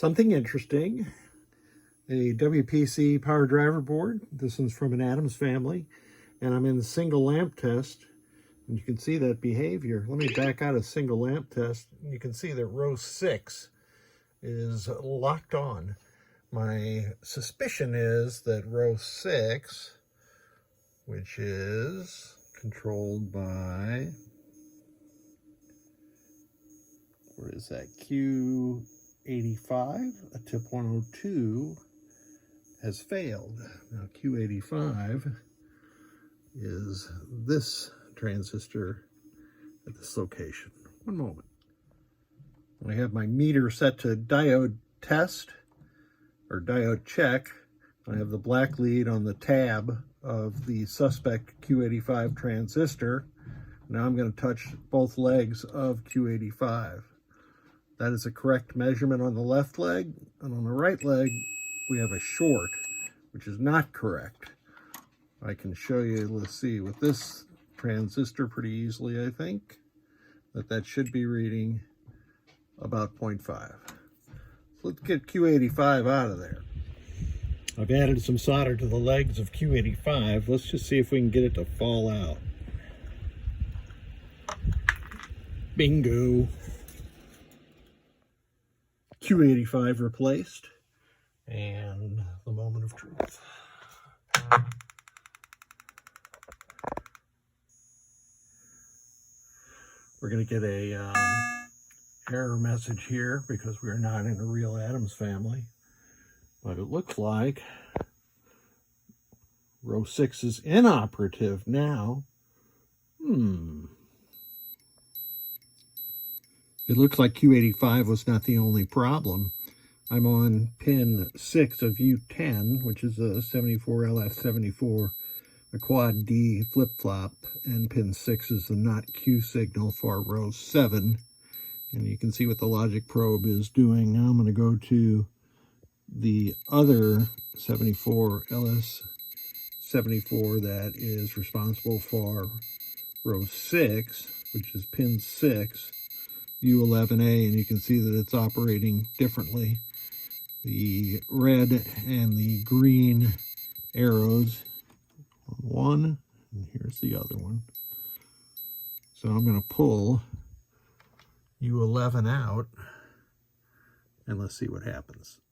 Something interesting, a WPC power driver board. This one's from an Addams family, and I'm in the single lamp test, and you can see that behavior. Let me back out a single lamp test. You can see that row 6 is locked on. My suspicion is that row 6, which is controlled by, where is that, Q85, a tip 102, has failed. Now Q85 is this transistor at this location. One moment. I have my meter set to diode test, or diode check. I have the black lead on the tab of the suspect Q85 transistor. Now I'm going to touch both legs of Q85. That is a correct measurement on the left leg, and on the right leg we have a short, which is not correct. I can show you, let's see, with this transistor pretty easily, I think, that should be reading about 0.5. So let's get Q85 out of there. I've added some solder to the legs of Q85. Let's just see if we can get it to fall out. Bingo. Q85 replaced, and the moment of truth. We're going to get a error message here because we're not in a real Addams family, but it looks like row 6 is inoperative now. It looks like Q85 was not the only problem. I'm on pin 6 of U10, which is a 74LF74, a quad D flip-flop, and pin 6 is the not Q signal for row 7. And you can see what the logic probe is doing. Now I'm going to go to the other 74LS74 that is responsible for row 6, which is pin 6. U11A, and you can see that it's operating differently. The red and the green arrows on one, and here's the other one. So I'm going to pull U11 out, and let's see what happens.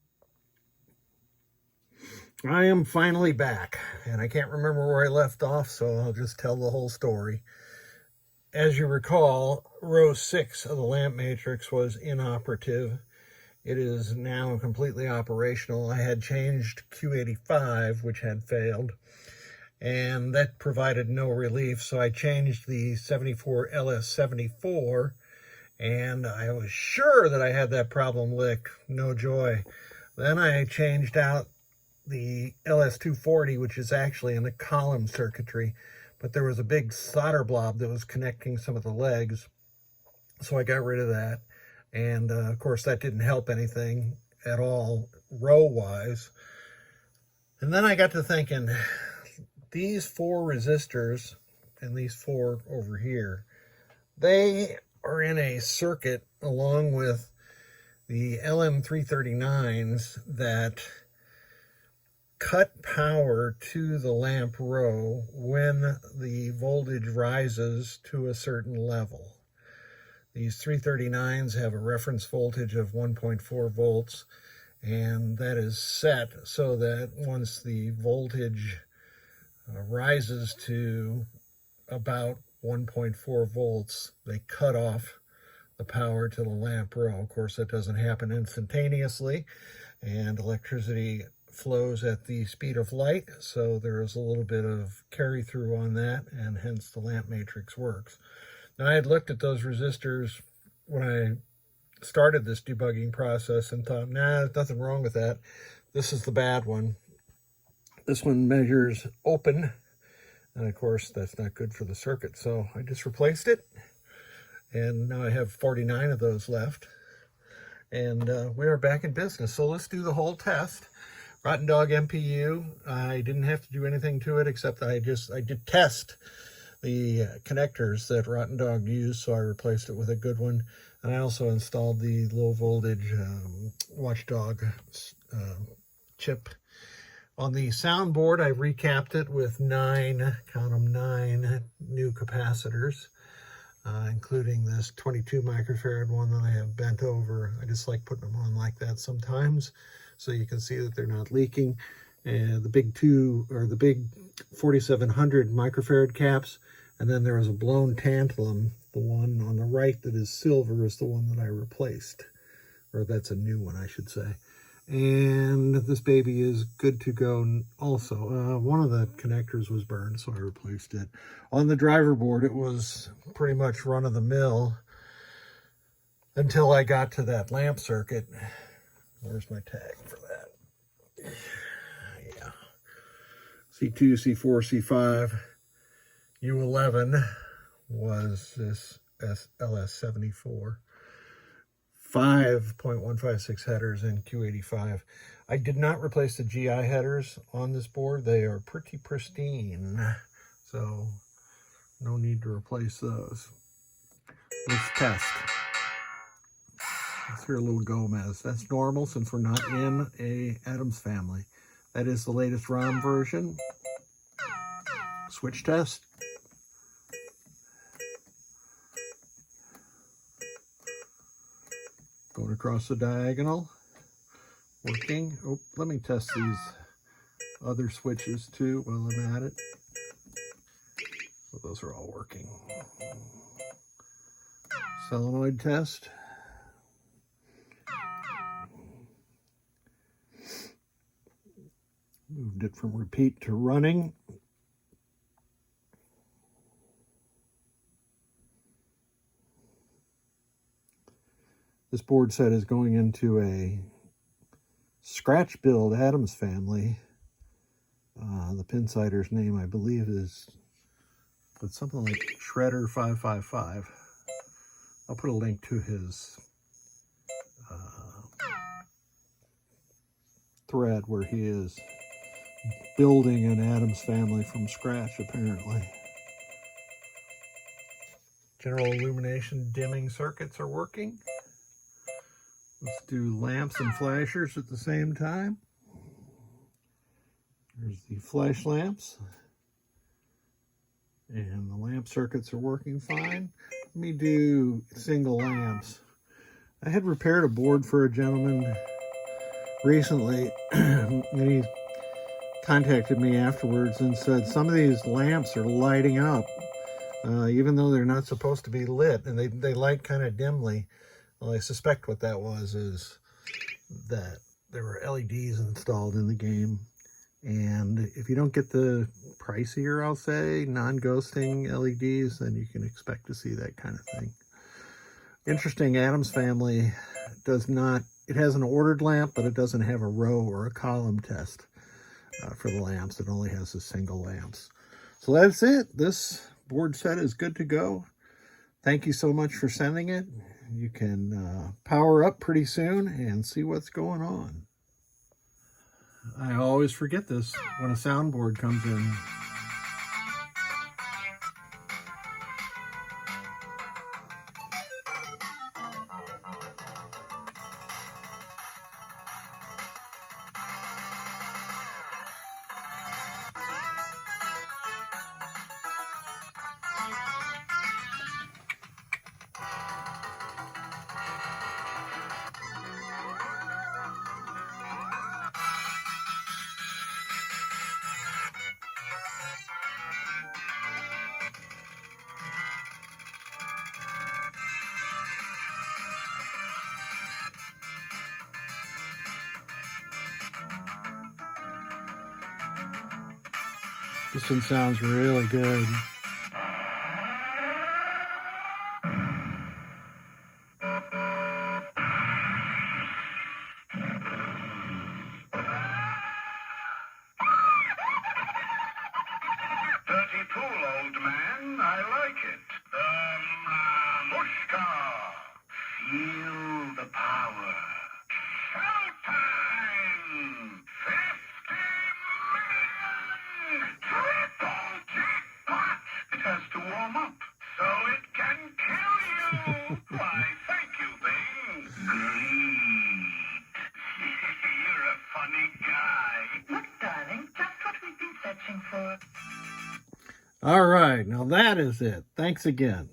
I am finally back, and I can't remember where I left off, so I'll just tell the whole story. As you recall, row 6 of the lamp matrix was inoperative. It is now completely operational. I had changed Q85, which had failed, and that provided no relief. So I changed the 74LS74, and I was sure that I had that problem licked. No joy. Then I changed out the LS240, which is actually in the column circuitry, but there was a big solder blob that was connecting some of the legs, so I got rid of that. And of course that didn't help anything at all row-wise. And then I got to thinking, these 4 resistors and these 4 over here, they are in a circuit along with the LM339s that cut power to the lamp row when the voltage rises to a certain level. These 339s have a reference voltage of 1.4 volts, and that is set so that once the voltage rises to about 1.4 volts, they cut off the power to the lamp row. Of course, that doesn't happen instantaneously, and electricity flows at the speed of light, so there is a little bit of carry through on that, and hence the lamp matrix works. Now, I had looked at those resistors when I started this debugging process and thought, nah, there's nothing wrong with that. This is the bad one. This one measures open, and of course that's not good for the circuit, so I just replaced it, and now I have 49 of those left, and we are back in business. So let's do the whole test. Rotten Dog MPU, I didn't have to do anything to it except I did test the connectors that Rotten Dog used, so I replaced it with a good one. And I also installed the low voltage watchdog chip. On the soundboard, I recapped it with 9, count them, 9 new capacitors, including this 22 microfarad one that I have bent over. I just like putting them on like that sometimes, so you can see that they're not leaking. And the big 4700 microfarad caps, and then there is a blown tantalum. The one on the right that is silver is the one that I replaced, or that's a new one, I should say. And this baby is good to go also. One of the connectors was burned, so I replaced it. On the driver board, it was pretty much run-of-the-mill until I got to that lamp circuit. Where's my tag for that? Yeah. C2, C4, C5, U11 was this LS74. 5.156 headers in Q85. I did not replace the GI headers on this board. They are pretty pristine, so no need to replace those. Let's test. Let's hear a little Gomez. That's normal since we're not in a Addams family. That is the latest ROM version. Switch test. Going across the diagonal, working. Oh, let me test these other switches too while I'm at it. So those are all working. Solenoid test. Moved it from repeat to running. This board set is going into a scratch build Addams family. The PinSider's name, I believe, is something like Shredder 555. I'll put a link to his thread where he is building an Addams family from scratch, apparently. General illumination dimming circuits are working. Let's do lamps and flashers at the same time. There's the flash lamps. And the lamp circuits are working fine. Let me do single lamps. I had repaired a board for a gentleman recently, and he contacted me afterwards and said some of these lamps are lighting up, even though they're not supposed to be lit, and they light kind of dimly. Well, I suspect what that was is that there were LEDs installed in the game, and if you don't get the pricier, I'll say, non-ghosting LEDs, then you can expect to see that kind of thing. Interesting, Addams family does not, it has an ordered lamp, but it doesn't have a row or a column test for the lamps. It only has the single lamps. So that's it. This board set is good to go. Thank you so much for sending it. You can power up pretty soon and see what's going on. I always forget this when a soundboard comes in. This one sounds really good. Dirty pool, old man. I like it. Mushka. Feel the power. Showtime! 50 million! Triple jackpot! It has to warm up, so it can kill you! Why, thank you, Bing. Greed. watching for. All right, now that is it. Thanks again.